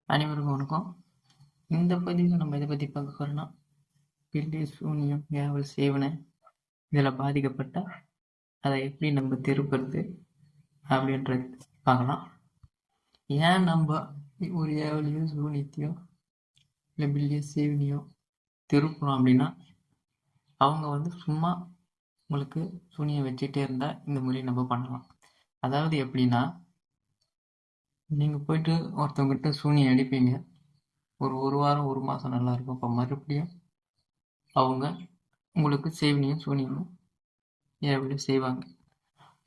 அனைவருக்கும் வணக்கம். இந்த பதிவில் நம்ம இதை பற்றி பார்க்க போகிறோம்னா, பில்லி, சூனியம், ஏவல், சேவனை இதில் பாதிக்கப்பட்ட அதை எப்படி நம்ம திருப்புறது அப்படின்றது பார்க்கலாம். ஏன் நம்ம ஒரு ஏவலையோ சூனியத்தையோ இல்லை பில்லியோ சேவனையோ திருப்புறோம் அப்படின்னா, அவங்க சும்மா உங்களுக்கு சூனியம் வச்சுட்டே இருந்தால் இந்த மாதிரி நம்ம பண்ணலாம். அதாவது எப்படின்னா, நீங்கள் போயிட்டு ஒருத்தவங்ககிட்ட சூனியம் அடிப்பீங்க. ஒரு வாரம் 1 மாதம் நல்லா இருக்கும். அப்போ மறுபடியும் அவங்க உங்களுக்கு சேவனியும் சூனியமும் ஏவலையும் செய்வாங்க.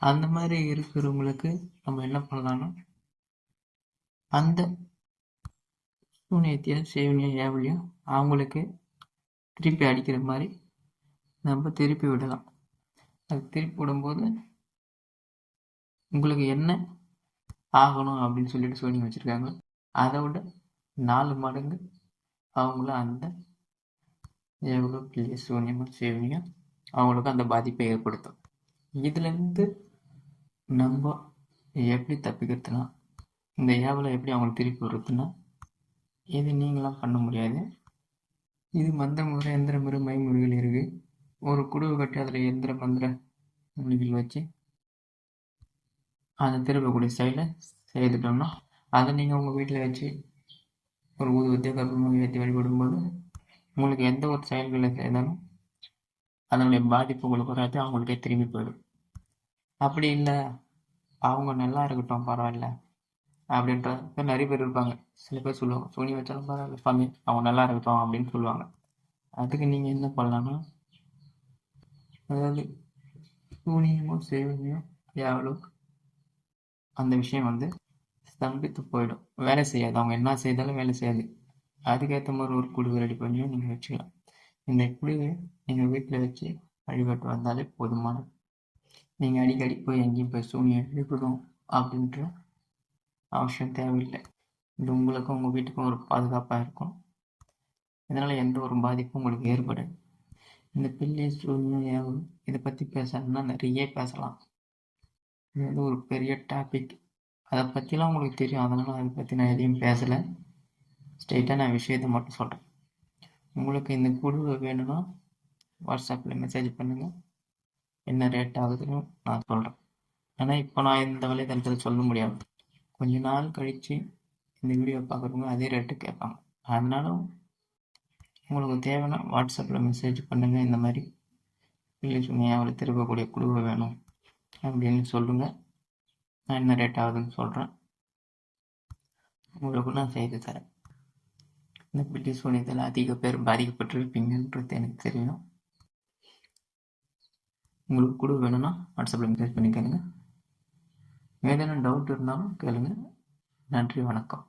அந்த மாதிரி இருக்கிறவங்களுக்கு நம்ம என்ன பண்ணலாம்னா, அந்த சூனியத்தையும் சேவனியும் ஏவலையும் அவங்களுக்கு திருப்பி அடிக்கிற மாதிரி நம்ம திருப்பி விடலாம். அது திருப்பி விடும்போது உங்களுக்கு என்ன ஆகணும் அப்படின்னு சொல்லிட்டு சூனியம் வச்சுருக்காங்க, அதை விட 4 மடங்கு அவங்கள அந்த எவ்வளோ பெரிய சூனியமும் சேவனியும் அவங்களுக்கு அந்த பாதிப்பை ஏற்படுத்தும். இதுலேருந்து நம்ம எப்படி தப்பிக்கிறதுனா, இந்த ஏவலை எப்படி அவங்களுக்கு திருப்பி விடுறதுன்னா, இது நீங்களாம் பண்ண முடியாது. இது மந்திர முறை, எந்திர முறை, மைமுறைகள் இருக்குது. ஒரு குடுவை கட்டி அதில் எந்திர மந்திர மொழிகள் வச்சு அதை திருப்பக்கூடிய ஸ்டைலை செய்துட்டோம்னா, அதை நீங்கள் உங்கள் வீட்டில் வச்சு ஒரு ஊதுவத்தியோ கற்பூரமோ ஏற்றி வழிபடும்போது உங்களுக்கு எந்த ஒரு செயல்களை செய்தாலும் அதனுடைய பாதிப்பு உங்களுக்கு வராது, அவங்களுக்கே திரும்பி போயிடும். அப்படி இல்லை, அவங்க நல்லா இருக்கட்டும் பரவாயில்ல அப்படின்ற நிறைய பேர் இருப்பாங்க. சில பேர் சொல்லுவாங்க, சூனி வச்சாலும் பரவாயில்ல சாமி, அவங்க நல்லா இருக்கட்டும் அப்படின்னு சொல்லுவாங்க. அதுக்கு நீங்கள் என்ன பண்ணலாம்னா, அதாவது சூனியமோ சேவனியோ எவ்வளோ அந்த விஷயம் ஸ்தம்பித்து போயிடும், வேலை செய்யாது. அவங்க என்ன செய்தாலும் வேலை செய்யாது. அதுக்கேற்ற மாதிரி ஒரு குழுவை ரெடி பண்ணியும் நீங்கள் வச்சுக்கலாம். இந்த குழுவை நீங்கள் வீட்டில் வச்சு வழிபட்டு வந்தாலே போதுமானது. நீங்கள் அடிக்கடி போய் எங்கேயும் போய் சூனியம் எழுப்பணும் அப்படின்ற அவசியம் தேவையில்லை. இது உங்களுக்கும் உங்கள் வீட்டுக்கும் ஒரு பாதுகாப்பாக இருக்கும். இதனால் எந்த ஒரு பாதிப்பும் உங்களுக்கு ஏற்படாது. இந்த பில்லி, சூனியம், ஏவல் இதை பற்றி பேசணும்னா நிறைய பேசலாம். இது ஒரு பெரிய டாபிக். அதை பற்றிலாம் உங்களுக்கு தெரியும், அதனால் அதை பற்றி நான் எதையும் பேசலை. ஸ்ட்ரெயிட்டாக நான் விஷயத்தை மட்டும் சொல்கிறேன். உங்களுக்கு இந்த குழுவை வேணும்னா வாட்ஸ்அப்பில் மெசேஜ் பண்ணுங்கள், என்ன ரேட் ஆகுதுன்னு நான் சொல்கிறேன். ஆனால் இப்போ நான் இந்த வலைத்தளத்தில் சொல்ல முடியாது. கொஞ்ச நாள் கழித்து இந்த வீடியோ பார்க்குறவங்க அதே ரேட்டு கேட்பாங்க. அதனால உங்களுக்கு தேவைன்னா வாட்ஸ்அப்பில் மெசேஜ் பண்ணுங்கள். இந்த மாதிரி பில்லி சூனியம் ஏவலை திருப்பக்கூடிய குழுவை வேணும் அப்படின்னு சொல்லுங்கள். நான் என்ன ரேட் ஆகுதுன்னு சொல்கிறேன், உங்களுக்கு நான் செய்து தரேன். இந்த பில்லி சூனியத்தில் அதிக பேர் பாதிக்கப்பட்டிருப்பீங்கன்றது எனக்கு தெரியும். உங்களுக்கு குழு வேணும்னா வாட்ஸ்அப்பில் மெசேஜ் பண்ணிக்கோங்க. ஏதேனும் டவுட் இருந்தாலும் கேளுங்க. நன்றி, வணக்கம்.